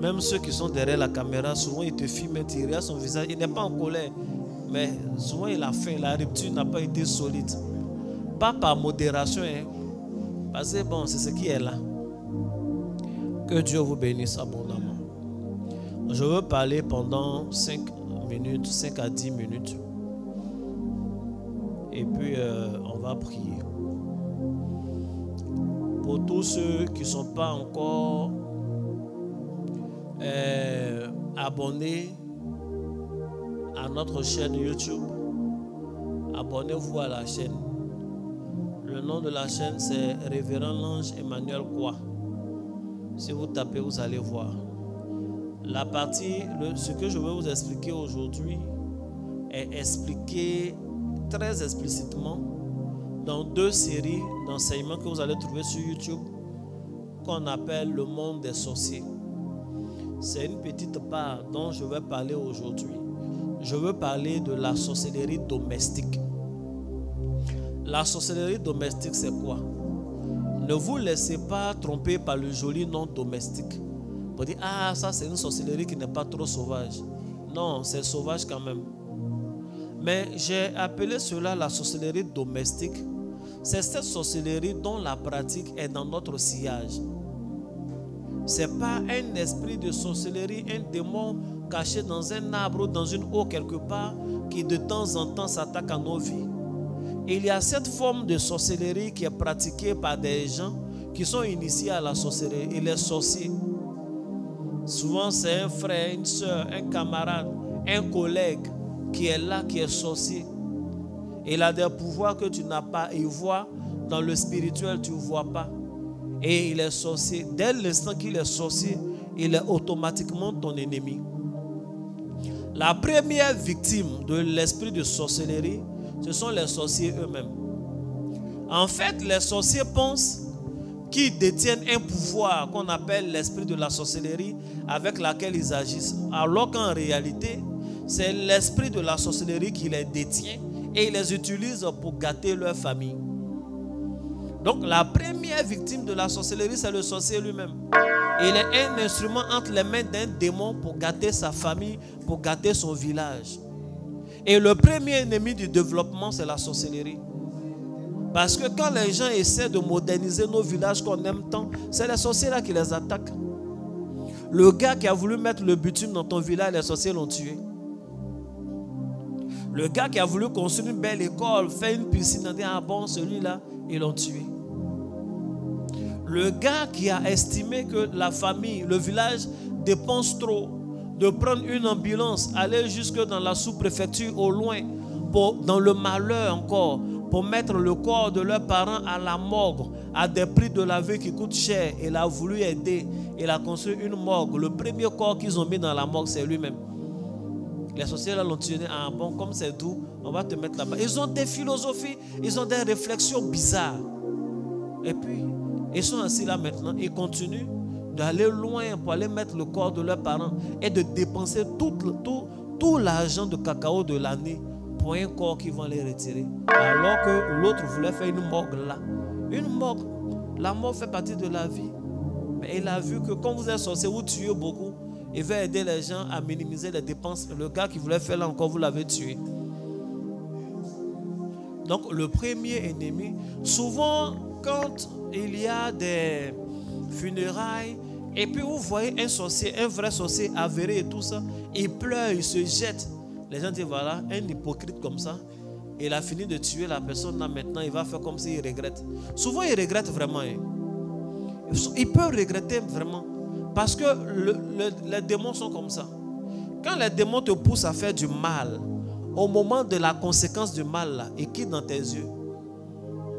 Même ceux qui sont derrière la caméra, souvent ils te filment, ils regardent son visage. Il n'est pas en colère, mais souvent il a faim. La rupture n'a pas été solide. Pas par modération, hein. Parce que bon, c'est ce qui est là. Que Dieu vous bénisse abondamment. Je veux parler pendant 5 minutes, 5 à 10 minutes. Et puis on va prier. Pour tous ceux qui ne sont pas encore abonnés à notre chaîne YouTube, abonnez-vous à la chaîne. Le nom de la chaîne c'est Révérend l'Ange Emmanuel Kwa. Si vous tapez, vous allez voir. La partie, ce que je vais vous expliquer aujourd'hui est expliqué très explicitement dans 2 séries d'enseignements que vous allez trouver sur YouTube qu'on appelle le monde des sorciers. C'est une petite part dont je vais parler aujourd'hui. Je veux parler de la sorcellerie domestique. La sorcellerie domestique, c'est quoi? Ne vous laissez pas tromper par le joli nom domestique. Pour dire, ah, ça c'est une sorcellerie qui n'est pas trop sauvage. Non, c'est sauvage quand même. Mais j'ai appelé cela la sorcellerie domestique. C'est cette sorcellerie dont la pratique est dans notre sillage. Ce n'est pas un esprit de sorcellerie, un démon caché dans un arbre ou dans une eau quelque part qui de temps en temps s'attaque à nos vies. Il y a cette forme de sorcellerie qui est pratiquée par des gens qui sont initiés à la sorcellerie. Et les sorciers, souvent c'est un frère, une soeur, un camarade, un collègue qui est là, qui est sorcier. Il a des pouvoirs que tu n'as pas. Il voit dans le spirituel, tu ne vois pas. Et il est sorcier. Dès l'instant qu'il est sorcier, il est automatiquement ton ennemi. La première victime de l'esprit de sorcellerie, ce sont les sorciers eux-mêmes. En fait, les sorciers pensent qu'ils détiennent un pouvoir qu'on appelle l'esprit de la sorcellerie avec laquelle ils agissent. Alors qu'en réalité, c'est l'esprit de la sorcellerie qui les détient et ils les utilisent pour gâter leur famille. Donc la première victime de la sorcellerie, c'est le sorcier lui-même. Il est un instrument entre les mains d'un démon pour gâter sa famille, pour gâter son village. Et le premier ennemi du développement, c'est la sorcellerie. Parce que quand les gens essaient de moderniser nos villages qu'on aime tant, c'est les sorciers là qui les attaquent. Le gars qui a voulu mettre le bitume dans ton village, les sorciers l'ont tué. Le gars qui a voulu construire une belle école, faire une piscine, on dit, ah bon, celui-là, ils l'ont tué. Le gars qui a estimé que la famille, le village dépense trop, de prendre une ambulance, aller jusque dans la sous-préfecture au loin, dans le malheur encore, pour mettre le corps de leurs parents à la morgue, à des prix de la vie qui coûtent cher. Il a voulu aider, il a construit une morgue. Le premier corps qu'ils ont mis dans la morgue, c'est lui-même. Les sorciers l'ont tué. Ah bon, comme c'est doux, on va te mettre là-bas. Ils ont des philosophies, ils ont des réflexions bizarres. Et puis, ils sont assis là maintenant, ils continuent d'aller loin pour aller mettre le corps de leurs parents et de dépenser tout l'argent de cacao de l'année pour un corps qu'ils vont les retirer. Alors que l'autre voulait faire une morgue là. Une morgue. La mort fait partie de la vie. Mais il a vu que quand vous êtes sorcier, vous tuez beaucoup. Il va aider les gens à minimiser les dépenses. Le gars qui voulait faire là encore, vous l'avez tué. Donc le premier ennemi, souvent quand il y a des funérailles, et puis vous voyez un sorcier, un vrai sorcier avéré et tout ça, il pleure, il se jette. Les gens disent voilà, un hypocrite comme ça, il a fini de tuer la personne là maintenant, il va faire comme s'il regrette. Souvent il regrette vraiment. Il peut regretter vraiment. Parce que les démons sont comme ça. Quand les démons te poussent à faire du mal, au moment de la conséquence du mal là, il quitte dans tes yeux.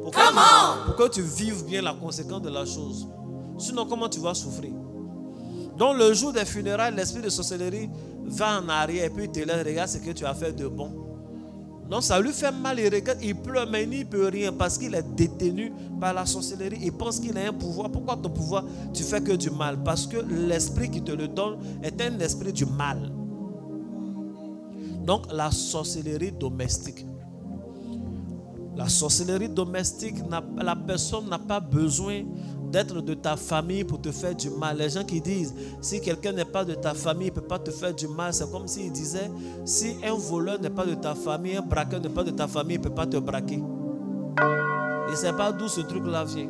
Pour que tu vives bien la conséquence de la chose. Sinon, comment tu vas souffrir? Donc, le jour des funérailles, l'esprit de sorcellerie va en arrière et puis il te laisse, regarde ce que tu as fait de bon. Donc, ça lui fait mal, il regarde, il pleure, mais il n'y peut rien parce qu'il est détenu par la sorcellerie. Il pense qu'il a un pouvoir. Pourquoi ton pouvoir, tu fais que du mal? Parce que l'esprit qui te le donne est un esprit du mal. Donc, la sorcellerie domestique. La sorcellerie domestique, la personne n'a pas besoin d'être de ta famille pour te faire du mal. Les gens qui disent, si quelqu'un n'est pas de ta famille, il ne peut pas te faire du mal. C'est comme s'ils disaient, si un voleur n'est pas de ta famille, un braqueur n'est pas de ta famille, il ne peut pas te braquer. Et ne sais pas d'où ce truc-là vient.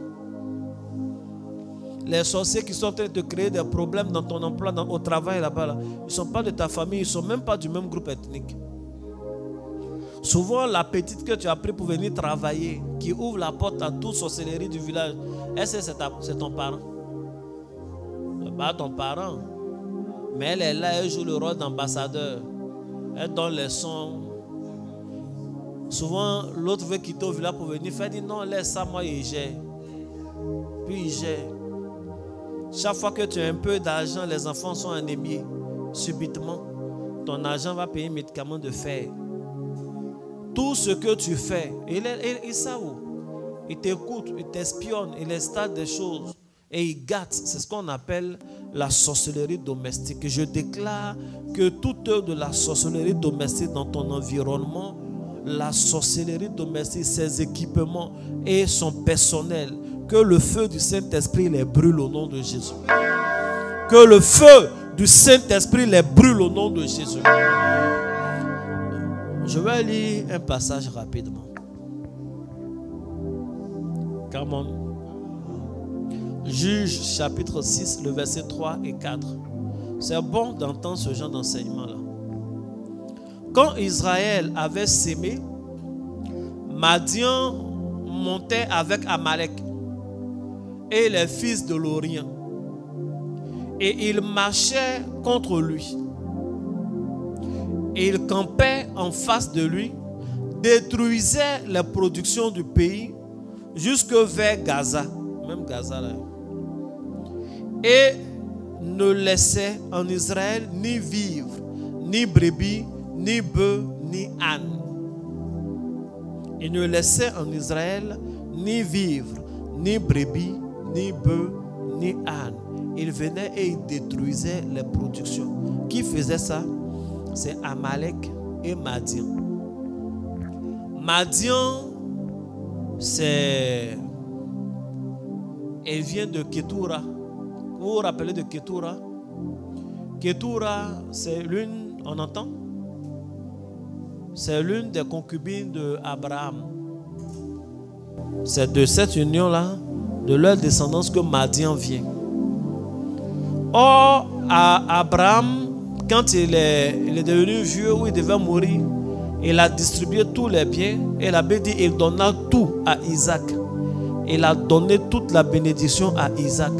Les sorciers qui sont en train de te créer des problèmes dans ton emploi, au travail là-bas, là, ils ne sont pas de ta famille, ils ne sont même pas du même groupe ethnique. Souvent, la petite que tu as pris pour venir travailler, qui ouvre la porte à toute sorcellerie du village, est-ce que c'est ton parent? C'est pas ton parent. Mais elle est là, elle joue le rôle d'ambassadeur. Elle donne les sons. Souvent, l'autre veut quitter au village pour venir faire, dit non, laisse ça, moi, il gère. Puis il gère. Chaque fois que tu as un peu d'argent, les enfants sont anémiés. Subitement, ton argent va payer un médicament de fer. Tout ce que tu fais, il savent. Il t'écoute, il t'espionne, il installe des choses et il gâte. C'est ce qu'on appelle la sorcellerie domestique. Je déclare que toute œuvre de la sorcellerie domestique dans ton environnement, la sorcellerie domestique, ses équipements et son personnel, que le feu du Saint-Esprit les brûle au nom de Jésus. Que le feu du Saint-Esprit les brûle au nom de Jésus. Je vais lire un passage rapidement. Come on. Juge chapitre 6, le verset 3 et 4. C'est bon d'entendre ce genre d'enseignement-là. Quand Israël avait sémé, Madian montait avec Amalek et les fils de l'Orient. Et ils marchaient contre lui. Et ils campaient en face de lui, détruisaient les productions du pays jusque vers Gaza, même Gaza là, et ne laissaient en Israël ni vivre, ni brebis, ni bœufs, ni ânes. Ils ne laissaient en Israël ni vivres, ni brebis, ni bœufs, ni ânes. Ils venaient et ils détruisaient les productions. Qui faisait ça? C'est Amalek et Madian. Madian, c'est... Elle vient de Ketura. Vous vous rappelez de Ketura? Ketura, c'est l'une, on entend? C'est l'une des concubines d'Abraham. C'est de cette union-là, de leur descendance, que Madian vient. Or, à Abraham, quand il est devenu vieux, où il devait mourir, il a distribué tous les biens. Et la Bible dit qu'il donna tout à Isaac. Il a donné toute la bénédiction à Isaac.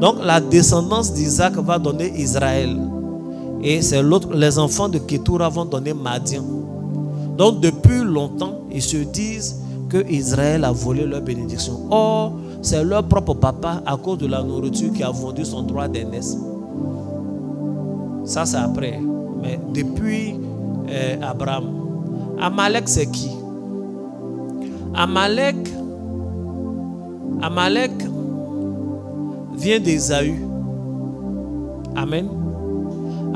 Donc, la descendance d'Isaac va donner Israël. Et c'est l'autre, les enfants de Ketura vont donner Madian. Donc depuis longtemps, ils se disent que Israël a volé leur bénédiction. Or, c'est leur propre papa, à cause de la nourriture, qui a vendu son droit d'aînesse. Ça, c'est après. Mais depuis Abraham. Amalek, c'est qui? Amalek vient d'Ésaü. Amen.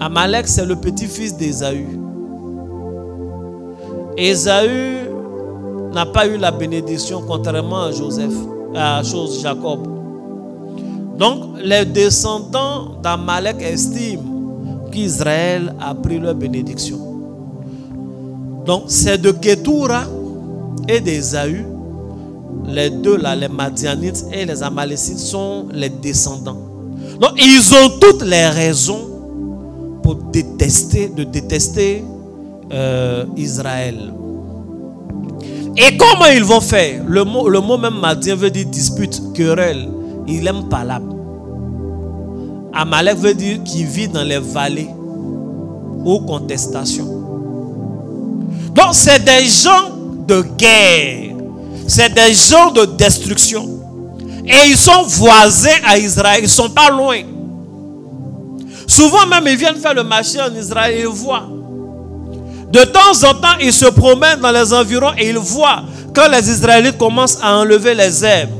Amalek, c'est le petit-fils d'Ésaü. Ésaü n'a pas eu la bénédiction, contrairement à Jacob. Donc, les descendants d'Amalek estiment qu'Israël a pris leur bénédiction. Donc, c'est de Ketura et d'Ésaü. Les deux là, les Madianites et les Amalécites, sont les descendants. Donc, ils ont toutes les raisons pour détester Israël. Et comment ils vont faire? Le mot même Madien veut dire dispute, querelle. Il aime palabre. Amalek veut dire qu'il vit dans les vallées ou contestation. Donc c'est des gens de guerre. C'est des gens de destruction. Et ils sont voisins à Israël. Ils ne sont pas loin. Souvent même, ils viennent faire le marché en Israël et ils voient. De temps en temps, ils se promènent dans les environs et ils voient quand les Israélites commencent à enlever les herbes.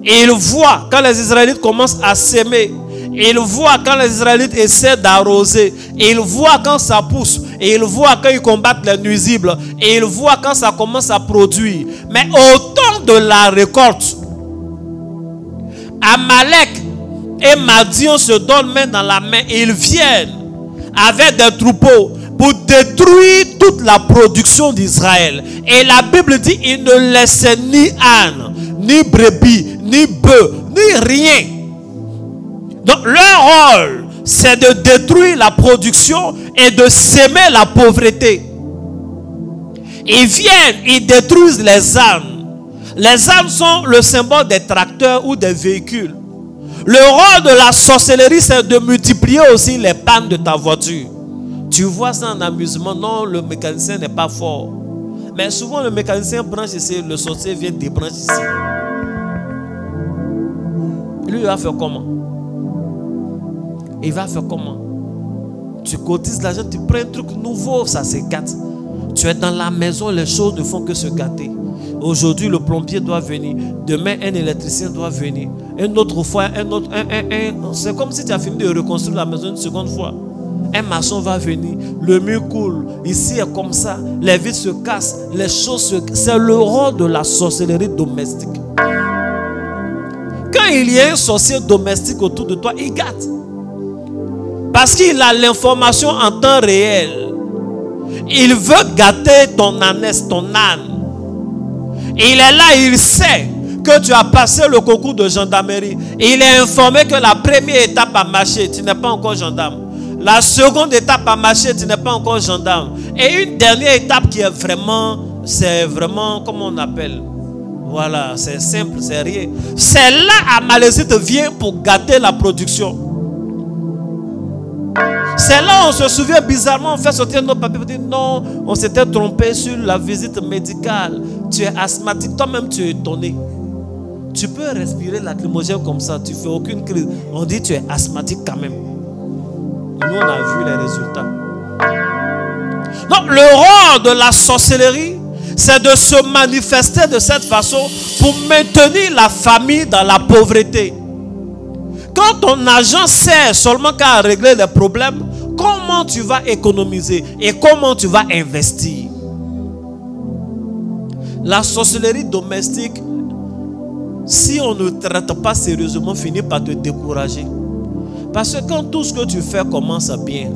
Et ils voient quand les Israélites commencent à s'aimer. Et ils voient quand les Israélites essaient d'arroser. Et ils voient quand ça pousse. Et ils voient quand ils combattent les nuisibles. Et ils voient quand ça commence à produire. Mais au temps de la récolte, Amalek et Madian se donnent main dans la main. Et ils viennent avec des troupeaux pour détruire toute la production d'Israël. Et la Bible dit qu'il ne laissait ni âne, ni brebis, ni bœuf, ni rien. Donc leur rôle, c'est de détruire la production et de s'aimer la pauvreté. Ils viennent, ils détruisent les ânes. Les ânes sont le symbole des tracteurs ou des véhicules. Le rôle de la sorcellerie, c'est de multiplier aussi les pannes de ta voiture. Tu vois ça en amusement. Non, le mécanicien n'est pas fort. Mais souvent, le mécanicien branche ici, le sorcier vient débrancher ici. Lui, il va faire comment? Il va faire comment? Tu cotises l'argent, tu prends un truc nouveau, ça se gâte. Tu es dans la maison, les choses ne font que se gâter. Aujourd'hui, le plombier doit venir. Demain, un électricien doit venir. Une autre fois, c'est comme si tu as fini de reconstruire la maison une seconde fois. Un maçon va venir, le mur coule, ici est comme ça, les vitres se cassent, les choses se cassent. C'est le rôle de la sorcellerie domestique. Quand il y a un sorcier domestique autour de toi, il gâte. Parce qu'il a l'information en temps réel. Il veut gâter ton ânesse, ton âne. Il est là, il sait que tu as passé le concours de gendarmerie. Il est informé que la première étape a marché, tu n'es pas encore gendarme. La seconde étape a marché, tu n'es pas encore gendarme. Et une dernière étape qui est vraiment, c'est vraiment, comment on appelle? Voilà, c'est simple, c'est rien. C'est là Amalécite vient pour gâter la production. C'est là on se souvient bizarrement, on fait sortir nos papiers pour dire non, on s'était trompé sur la visite médicale. Tu es asthmatique, toi-même tu es étonné. Tu peux respirer lacrymogène comme ça, tu ne fais aucune crise. On dit tu es asthmatique quand même. Nous, on a vu les résultats. Donc, le rôle de la sorcellerie, c'est de se manifester de cette façon pour maintenir la famille dans la pauvreté. Quand ton agent sert seulement qu'à régler les problèmes, comment tu vas économiser et comment tu vas investir? La sorcellerie domestique, si on ne traite pas sérieusement, finit par te décourager. Parce que quand tout ce que tu fais commence bien,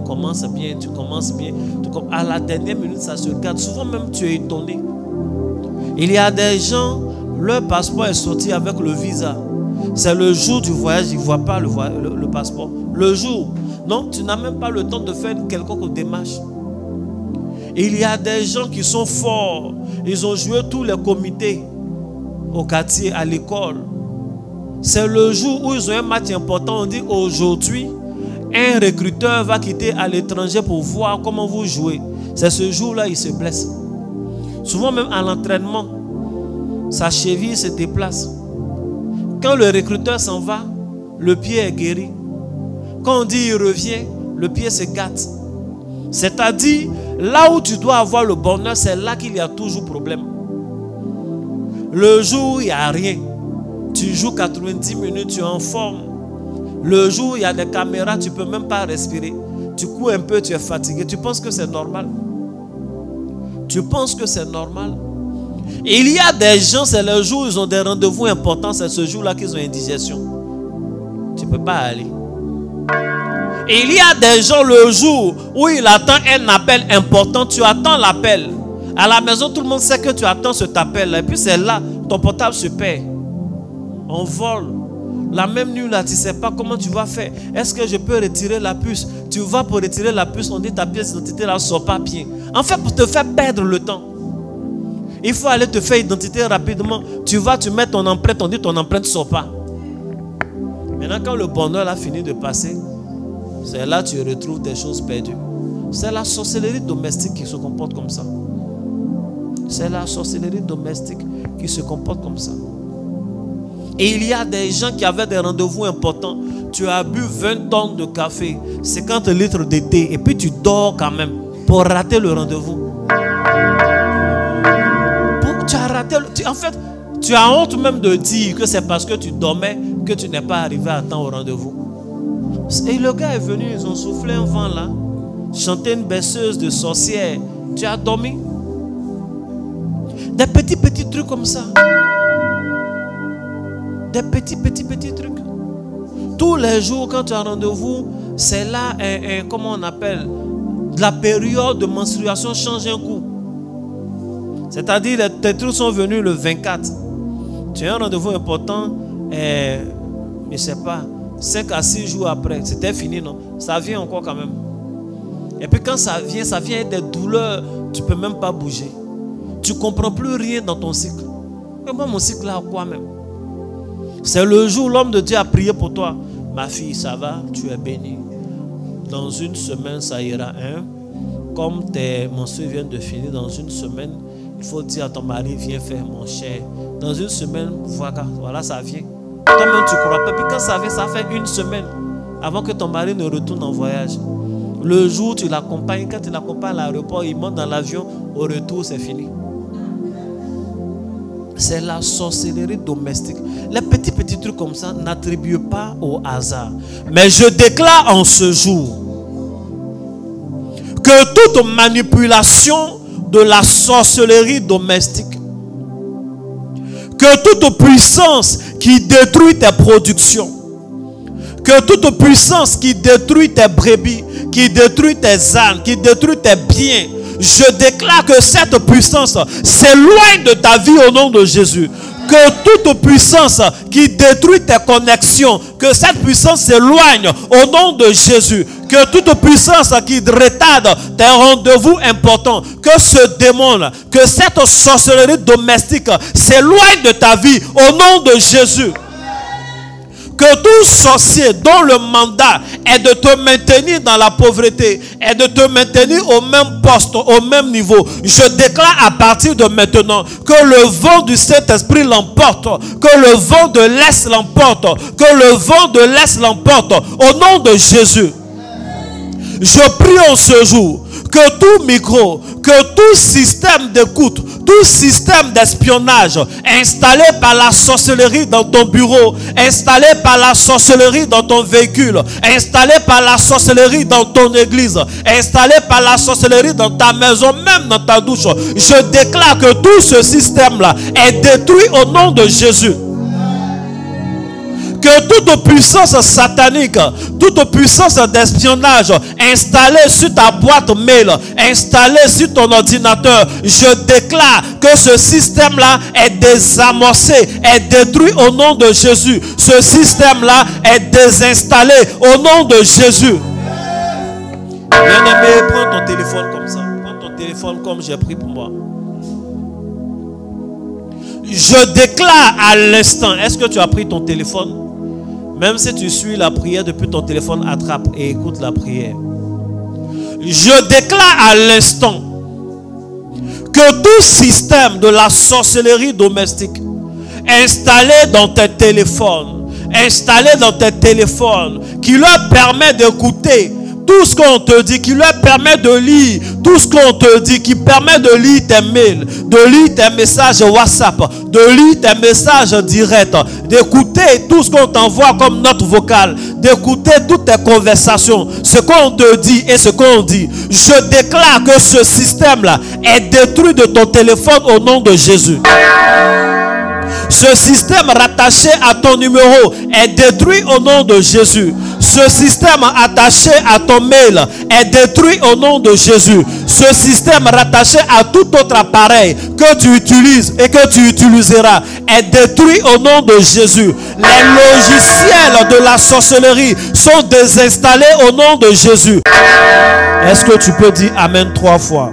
à la dernière minute ça se gâte. Souvent même tu es étonné. Il y a des gens, leur passeport est sorti avec le visa. C'est le jour du voyage, ils ne voient pas le passeport. Le jour, non, tu n'as même pas le temps de faire quelconque démarche. Il y a des gens qui sont forts. Ils ont joué tous les comités au quartier, à l'école. C'est le jour où ils ont un match important. On dit aujourd'hui, un recruteur va quitter à l'étranger pour voir comment vous jouez. C'est ce jour-là, il se blesse. Souvent même à l'entraînement, sa cheville se déplace. Quand le recruteur s'en va, le pied est guéri. Quand on dit il revient, le pied se gâte. C'est-à-dire, là où tu dois avoir le bonheur, c'est là qu'il y a toujours problème. Le jour où il n'y a rien, tu joues 90 minutes, tu es en forme. Le jour où il y a des caméras, tu ne peux même pas respirer. Tu cours un peu, tu es fatigué. Tu penses que c'est normal? Tu penses que c'est normal? Et il y a des gens, c'est le jour où ils ont des rendez-vous importants, c'est ce jour-là qu'ils ont indigestion. Tu ne peux pas aller. Et il y a des gens, le jour où il attend un appel important, tu attends l'appel. À la maison, tout le monde sait que tu attends cet appel. Et puis c'est là, ton portable se perd. On vole. La même nuit là, tu ne sais pas comment tu vas faire. Est-ce que je peux retirer la puce? Tu vas pour retirer la puce, on dit ta pièce d'identité là ne sort pas bien. En fait, pour te faire perdre le temps. Il faut aller te faire identité rapidement. Tu vas, tu mets ton empreinte, on dit ton empreinte ne sort pas. Maintenant, quand le bonheur a fini de passer, c'est là que tu retrouves des choses perdues. C'est la sorcellerie domestique qui se comporte comme ça. C'est la sorcellerie domestique qui se comporte comme ça. Et il y a des gens qui avaient des rendez-vous importants. Tu as bu 20 tonnes de café, 50 litres de thé, et puis tu dors quand même pour rater le rendez-vous. Tu as raté en fait, tu as honte même de dire que c'est parce que tu dormais que tu n'es pas arrivé à temps au rendez-vous. Et le gars est venu, ils ont soufflé un vent là, chanté une berceuse de sorcière. Tu as dormi. Des petits trucs comme ça. Des petits trucs. Tous les jours quand tu as rendez-vous, c'est là, comment on appelle, la période de menstruation change un coup. C'est-à-dire, tes trucs sont venus le 24. Tu as un rendez-vous important, je ne sais pas, 5 à 6 jours après. C'était fini, non? Ça vient encore quand même. Et puis quand ça vient avec des douleurs, tu ne peux même pas bouger. Tu ne comprends plus rien dans ton cycle. Mais moi, mon cycle là, quoi même? C'est le jour où l'homme de Dieu a prié pour toi. Ma fille, ça va, tu es bénie. Dans une semaine, ça ira. Hein? Comme tes menstrues viennent de finir, dans une semaine, il faut dire à ton mari, viens faire mon cher. Dans une semaine, voilà, ça vient. Toi-même, tu ne crois pas. Puis quand ça vient, ça fait une semaine avant que ton mari ne retourne en voyage. Le jour où tu l'accompagnes, quand tu l'accompagnes à l'aéroport, il monte dans l'avion, au retour, c'est fini. C'est la sorcellerie domestique. Les petits trucs comme ça n'attribuent pas au hasard. Mais je déclare en ce jour que toute manipulation de la sorcellerie domestique, que toute puissance qui détruit tes productions, que toute puissance qui détruit tes brebis, qui détruit tes ânes, qui détruit tes biens, je déclare que cette puissance s'éloigne de ta vie au nom de Jésus. Que toute puissance qui détruit tes connexions, que cette puissance s'éloigne au nom de Jésus. Que toute puissance qui retarde tes rendez-vous importants, que ce démon, que cette sorcellerie domestique s'éloigne de ta vie au nom de Jésus. Que tout sorcier dont le mandat est de te maintenir dans la pauvreté, est de te maintenir au même poste, au même niveau, je déclare à partir de maintenant que le vent du Saint-Esprit l'emporte, que le vent de l'Est l'emporte, que le vent de l'Est l'emporte, au nom de Jésus. Je prie en ce jour que tout micro, que tout système d'écoute, tout système d'espionnage installé par la sorcellerie dans ton bureau, installé par la sorcellerie dans ton véhicule, installé par la sorcellerie dans ton église, installé par la sorcellerie dans ta maison, même dans ta douche, je déclare que tout ce système-là est détruit au nom de Jésus. Que toute puissance satanique, toute puissance d'espionnage installée sur ta boîte mail, installée sur ton ordinateur, je déclare que ce système-là est désamorcé, est détruit au nom de Jésus. Ce système-là est désinstallé au nom de Jésus. Bien-aimé, prends ton téléphone comme ça. Prends ton téléphone comme j'ai pris pour moi. Je déclare à l'instant. Est-ce que tu as pris ton téléphone? Même si tu suis la prière depuis ton téléphone, attrape et écoute la prière. Je déclare à l'instant que tout système de la sorcellerie domestique installé dans tes téléphones, qui leur permet d'écouter tout ce qu'on te dit, qui leur permet de lire tout ce qu'on te dit, qui permet de lire tes mails, de lire tes messages WhatsApp, de lire tes messages directs, d'écouter tout ce qu'on t'envoie comme note vocale, d'écouter toutes tes conversations, ce qu'on te dit et ce qu'on dit. Je déclare que ce système-là est détruit de ton téléphone au nom de Jésus. Ce système rattaché à ton numéro est détruit au nom de Jésus. Ce système attaché à ton mail est détruit au nom de Jésus. Ce système rattaché à tout autre appareil que tu utilises et que tu utiliseras est détruit au nom de Jésus. Les logiciels de la sorcellerie sont désinstallés au nom de Jésus. Est-ce que tu peux dire Amen 3 fois?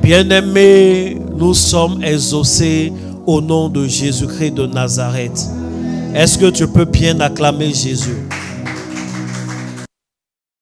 Bien-aimés, nous sommes exaucés au nom de Jésus-Christ de Nazareth. Est-ce que tu peux bien acclamer Jésus?